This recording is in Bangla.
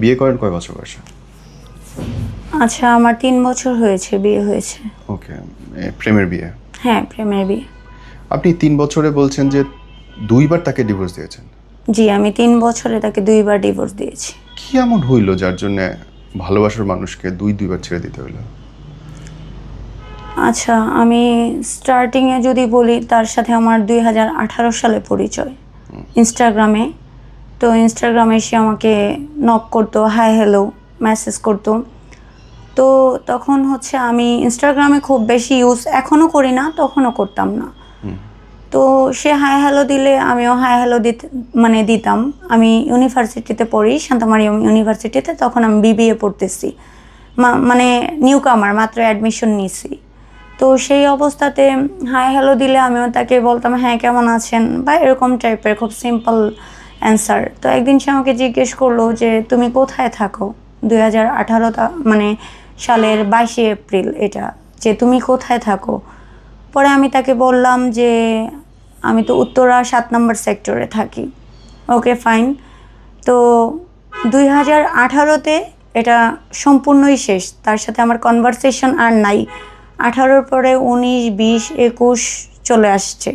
বিয়ে করেন কয় বছর বয়সে? আচ্ছা, আমার 3 বছর হয়েছে বিয়ে হয়েছে। ওকে, প্রেমের বিয়ে। হ্যাঁ, প্রেমের বিয়ে। আপনি 3 বছরে বলছেন যে 2বার তাকে ডিভোর্স দিয়েছেন। জি, আমি 3 বছরে তাকে 2বার ডিভোর্স দিয়েছি। কি এমন হইল যার জন্য ভালোবাসার মানুষকে দুইবার ছেড়ে দিতে হলো? আচ্ছা, আমি স্টার্টিংয়ে যদি বলি, তার সাথে আমার 2018 সালে পরিচয় ইনস্টাগ্রামে। তো ইনস্টাগ্রামে সে আমাকে নক করতো, হাই হ্যালো মেসেজ করতো। তো তখন হচ্ছে আমি ইনস্টাগ্রামে খুব বেশি ইউজ এখনও করি না, তখনও করতাম না। তো সে হাই হ্যালো দিলে আমিও হাই হ্যালো দিতাম। আমি ইউনিভার্সিটিতে পড়ি, শান্তা মারিয়াম ইউনিভার্সিটিতে। তখন আমি বিবিএ পড়তেছি, মানে নিউ কামার, মাত্র অ্যাডমিশন নিছি। তো সেই অবস্থাতে হাই হ্যালো দিলে আমিও তাকে বলতাম হ্যাঁ কেমন আছেন, বা এরকম টাইপের খুব সিম্পল অ্যান্সার। তো একদিন সে আমাকে জিজ্ঞেস করলো যে তুমি কোথায় থাকো, 2018 মানে সালের 22 এপ্রিল এটা, যে তুমি কোথায় থাকো। পরে আমি তাকে বললাম যে আমি তো উত্তরা 7 নম্বর সেক্টরে থাকি। Okay fine. তো 2018-তে এটা সম্পূর্ণই শেষ, তার সাথে আমার কনভারসেশন আর নাই। 18-র পরে 19, 20, 21 চলে আসছে।